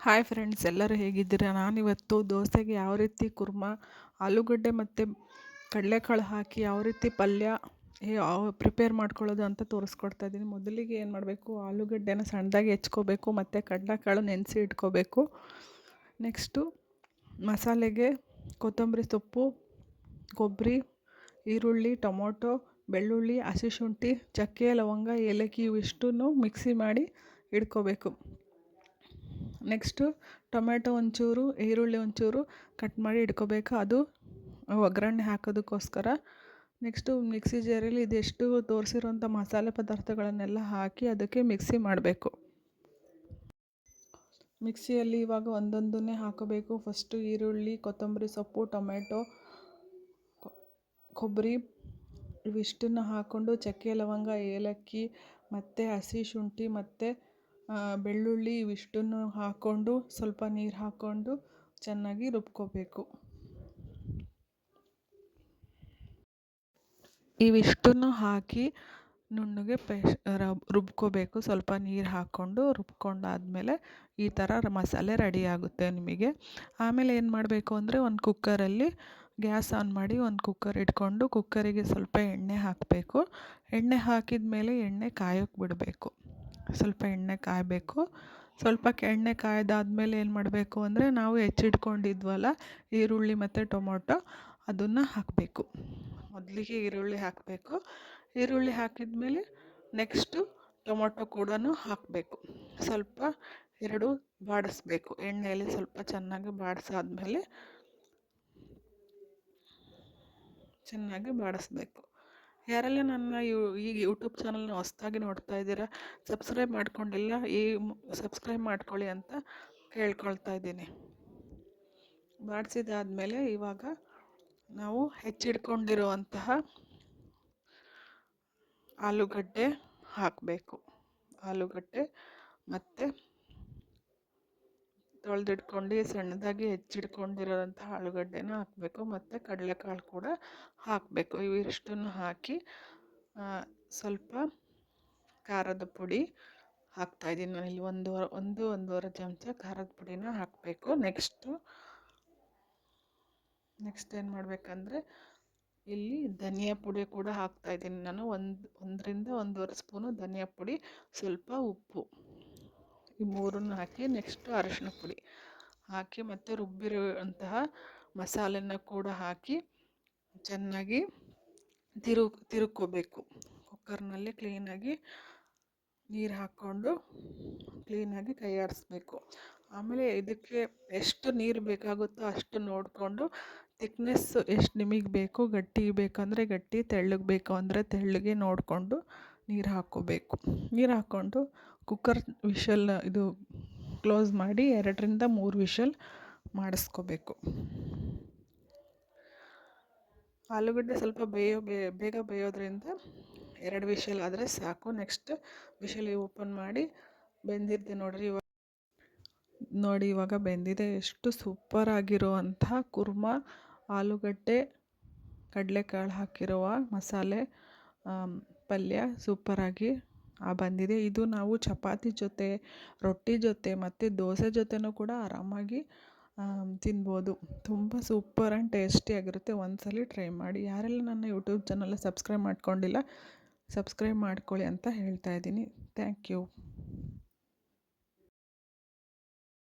Hi friends, ಎಲ್ಲರೂ ಹೇಗಿದ್ದೀರಾ? ನಾನಿವತ್ತು ದೋಸೆಗೆ ಯಾವ ರೀತಿ ಕುರ್ಮಾ, ಆಲೂಗಡ್ಡೆ ಮತ್ತು ಕಡಲೆಕಾಳು ಹಾಕಿ ಯಾವ ರೀತಿ ಪಲ್ಯ ಪ್ರಿಪೇರ್ ಮಾಡ್ಕೊಳ್ಳೋದು ಅಂತ ತೋರಿಸ್ಕೊಡ್ತಾ ಇದ್ದೀನಿ. ಮೊದಲಿಗೆ ಏನು ಮಾಡಬೇಕು, ಆಲೂಗಡ್ಡೆನ ಸಣ್ಣದಾಗಿ ಹೆಚ್ಕೋಬೇಕು ಮತ್ತು ಕಡಲೆಕಾಳು ನೆನೆಸಿ ಇಟ್ಕೋಬೇಕು. ನೆಕ್ಸ್ಟು ಮಸಾಲೆಗೆ ಕೊತ್ತಂಬರಿ ಸೊಪ್ಪು, ಕೊಬ್ಬರಿ, ಈರುಳ್ಳಿ, ಟೊಮೊಟೊ, ಬೆಳ್ಳುಳ್ಳಿ, ಹಸಿಶುಂಠಿ, ಚಕ್ಕೆ, ಲವಂಗ, ಏಲಕ್ಕಿ ಇವಿಷ್ಟನ್ನು ಮಿಕ್ಸಿ ಮಾಡಿ ಇಟ್ಕೋಬೇಕು. ನೆಕ್ಸ್ಟು ಟೊಮೆಟೊ ಒಂಚೂರು, ಈರುಳ್ಳಿ ಒಂಚೂರು ಕಟ್ ಮಾಡಿ ಇಟ್ಕೋಬೇಕು, ಅದು ಒಗ್ಗರಣೆ ಹಾಕೋದಕ್ಕೋಸ್ಕರ. ನೆಕ್ಸ್ಟು ಮಿಕ್ಸಿ ಜಾರಲ್ಲಿ ಇದೆಷ್ಟು ತೋರಿಸಿರೋಂಥ ಮಸಾಲೆ ಪದಾರ್ಥಗಳನ್ನೆಲ್ಲ ಹಾಕಿ ಅದಕ್ಕೆ ಮಿಕ್ಸಿ ಮಾಡಬೇಕು. ಮಿಕ್ಸಿಯಲ್ಲಿ ಇವಾಗ ಒಂದೊಂದನ್ನೇ ಹಾಕೋಬೇಕು. ಫಸ್ಟು ಈರುಳ್ಳಿ, ಕೊತ್ತಂಬರಿ ಸೊಪ್ಪು, ಟೊಮೆಟೊ, ಕೊಬ್ಬರಿ ಇವಿಷ್ಟನ್ನು ಹಾಕ್ಕೊಂಡು ಚಕ್ಕೆ, ಲವಂಗ, ಏಲಕ್ಕಿ ಮತ್ತು ಹಸಿ ಶುಂಠಿ ಮತ್ತು ಬೆಳ್ಳುಳ್ಳಿ ಇವಿಷ್ಟನ್ನು ಹಾಕ್ಕೊಂಡು ಸ್ವಲ್ಪ ನೀರು ಹಾಕ್ಕೊಂಡು ಚೆನ್ನಾಗಿ ರುಬ್ಕೋಬೇಕು. ಇವಿಷ್ಟನ್ನು ಹಾಕಿ ನುಣ್ಣಗೆ ರುಬ್ಕೋಬೇಕು. ಸ್ವಲ್ಪ ನೀರು ಹಾಕ್ಕೊಂಡು ರುಬ್ಕೊಂಡಾದಮೇಲೆ ಈ ಥರ ಮಸಾಲೆ ರೆಡಿ ಆಗುತ್ತೆ ನಿಮಗೆ. ಆಮೇಲೆ ಏನು ಮಾಡಬೇಕು ಅಂದರೆ, ಒಂದು ಕುಕ್ಕರಲ್ಲಿ ಗ್ಯಾಸ್ ಆನ್ ಮಾಡಿ ಒಂದು ಕುಕ್ಕರ್ ಇಟ್ಕೊಂಡು ಕುಕ್ಕರಿಗೆ ಸ್ವಲ್ಪ ಎಣ್ಣೆ ಹಾಕಬೇಕು. ಎಣ್ಣೆ ಹಾಕಿದ ಮೇಲೆ ಎಣ್ಣೆ ಕಾಯೋಕ್ಕೆ ಬಿಡಬೇಕು. ಸ್ವಲ್ಪ ಎಣ್ಣೆ ಕಾಯಬೇಕು. ಸ್ವಲ್ಪ ಎಣ್ಣೆ ಕಾಯ್ದಾದ್ಮೇಲೆ ಏನು ಮಾಡಬೇಕು ಅಂದರೆ, ನಾವು ಹೆಚ್ಚಿಟ್ಕೊಂಡಿದ್ವಲ್ಲ ಈರುಳ್ಳಿ ಮತ್ತು ಟೊಮೊಟೊ, ಅದನ್ನು ಹಾಕಬೇಕು. ಮೊದಲಿಗೆ ಈರುಳ್ಳಿ ಹಾಕಬೇಕು. ಈರುಳ್ಳಿ ಹಾಕಿದ ಮೇಲೆ ನೆಕ್ಸ್ಟು ಟೊಮೊಟೊ ಕೂಡ ಹಾಕಬೇಕು. ಸ್ವಲ್ಪ ಎರಡು ಬಾಡಿಸ್ಬೇಕು. ಎಣ್ಣೆಯಲ್ಲಿ ಸ್ವಲ್ಪ ಚೆನ್ನಾಗಿ ಬಾಡಿಸ್ಬೇಕು. ಯಾರೆಲ್ಲ ನನ್ನ ಈಗ ಯೂಟ್ಯೂಬ್ ಚಾನಲ್ನ ಹೊಸದಾಗಿ ನೋಡ್ತಾ ಇದ್ದೀರಾ, ಸಬ್ಸ್ಕ್ರೈಬ್ ಮಾಡ್ಕೊಂಡಿಲ್ಲ, ಸಬ್ಸ್ಕ್ರೈಬ್ ಮಾಡ್ಕೊಳ್ಳಿ ಅಂತ ಕೇಳ್ಕೊಳ್ತಾ ಇದ್ದೀನಿ. ಬಾಡಿಸಿದಾದ್ಮೇಲೆ ಇವಾಗ ನಾವು ಹೆಚ್ಚಿಟ್ಕೊಂಡಿರುವಂತಹ ಆಲೂಗಡ್ಡೆ ಹಾಕಬೇಕು. ಆಲೂಗಡ್ಡೆ ಮತ್ತು ತೊಳೆದಿಟ್ಕೊಂಡು ಸಣ್ಣದಾಗಿ ಹೆಚ್ಚಿಟ್ಕೊಂಡಿರೋಂತಹ ಆಲೂಗಡ್ಡೆನ ಹಾಕಬೇಕು ಮತ್ತು ಕಡಲೆಕಾಳು ಕೂಡ ಹಾಕಬೇಕು. ಇವಿಷ್ಟನ್ನು ಹಾಕಿ ಸ್ವಲ್ಪ ಖಾರದ ಪುಡಿ ಹಾಕ್ತಾಯಿದ್ದೀನಿ ನಾನಿಲ್ಲಿ ಒಂದೂವರೆ ಚಮಚ ಖಾರದ ಪುಡಿನ ಹಾಕಬೇಕು. ನೆಕ್ಸ್ಟ್ ಏನು ಮಾಡಬೇಕಂದ್ರೆ, ಇಲ್ಲಿ ಧನಿಯಾ ಪುಡಿ ಕೂಡ ಹಾಕ್ತಾಯಿದ್ದೀನಿ ನಾನು. 1ರಿಂದ 1.5 ಸ್ಪೂನು ಧನಿಯಾ ಪುಡಿ, ಸ್ವಲ್ಪ ಉಪ್ಪು, ಈ ಮೂರನ್ನು ಹಾಕಿ ನೆಕ್ಸ್ಟು ಅರಿಶಿನ ಪುಡಿ ಹಾಕಿ ಮತ್ತು ರುಬ್ಬಿರುವಂತಹ ಮಸಾಲೆನ ಕೂಡ ಹಾಕಿ ಚೆನ್ನಾಗಿ ತಿರುಗ್ಕೋಬೇಕು. ಕುಕ್ಕರ್ನಲ್ಲಿ ಕ್ಲೀನಾಗಿ ನೀರು ಹಾಕ್ಕೊಂಡು ಕ್ಲೀನಾಗಿ ಕೈ ಆಡಿಸ್ಬೇಕು. ಆಮೇಲೆ ಇದಕ್ಕೆ ಎಷ್ಟು ನೀರು ಬೇಕಾಗುತ್ತೋ ಅಷ್ಟು ನೋಡಿಕೊಂಡು, ಥಿಕ್ನೆಸ್ಸು ಎಷ್ಟು ನಿಮಗೆ ಬೇಕು, ಗಟ್ಟಿ ಬೇಕಂದರೆ ಗಟ್ಟಿ, ತೆಳ್ಳಗೆ ಬೇಕು ಅಂದರೆ ತೆಳ್ಳಗೆ ನೋಡಿಕೊಂಡು ನೀರು ಹಾಕ್ಕೋಬೇಕು. ನೀರು ಹಾಕ್ಕೊಂಡು ಕುಕ್ಕರ್ ಇದು ಕ್ಲೋಸ್ ಮಾಡಿ 2ರಿಂದ 3 ವಿಷಲ್ ಮಾಡಿಸ್ಕೋಬೇಕು. ಆಲೂಗಡ್ಡೆ ಸ್ವಲ್ಪ ಬೇಗ ಬೇಯೋದ್ರಿಂದ 2 ವಿಷಲ್ ಆದರೆ ಸಾಕು. ನೆಕ್ಸ್ಟ್ ವಿಷಲ್ ಓಪನ್ ಮಾಡಿ ಬೆಂದಿದೆ ನೋಡಿ ಇವಾಗ ಬೆಂದಿದೆ. ಎಷ್ಟು ಸೂಪರಾಗಿರುವಂತಹ ಕುರ್ಮಾ ಆಲೂಗಡ್ಡೆ ಕಡಲೆಕಾಳು ಹಾಕಿರುವ ಮಸಾಲೆ ಪಲ್ಯ ಸೂಪರಾಗಿ ಬಂದಿದೆ. ಇದು ನಾವು ಚಪಾತಿ ಜೊತೆ, ರೊಟ್ಟಿ ಜೊತೆ ಮತ್ತು ದೋಸೆ ಜೊತೆನೂ ಕೂಡ ಆರಾಮಾಗಿ ತಿನ್ಬೋದು. ತುಂಬ ಸೂಪರ್ ಆ್ಯಂಡ್ ಟೇಸ್ಟಿಯಾಗಿರುತ್ತೆ. ಒಂದ್ಸಲ ಟ್ರೈ ಮಾಡಿ. ಯಾರೆಲ್ಲ ನನ್ನ ಯೂಟ್ಯೂಬ್ ಚಾನಲ್ನ ಸಬ್ಸ್ಕ್ರೈಬ್ ಮಾಡ್ಕೊಂಡಿಲ್ಲ, ಸಬ್ಸ್ಕ್ರೈಬ್ ಮಾಡ್ಕೊಳ್ಳಿ ಅಂತ ಹೇಳ್ತಾ ಇದ್ದೀನಿ. Thank you.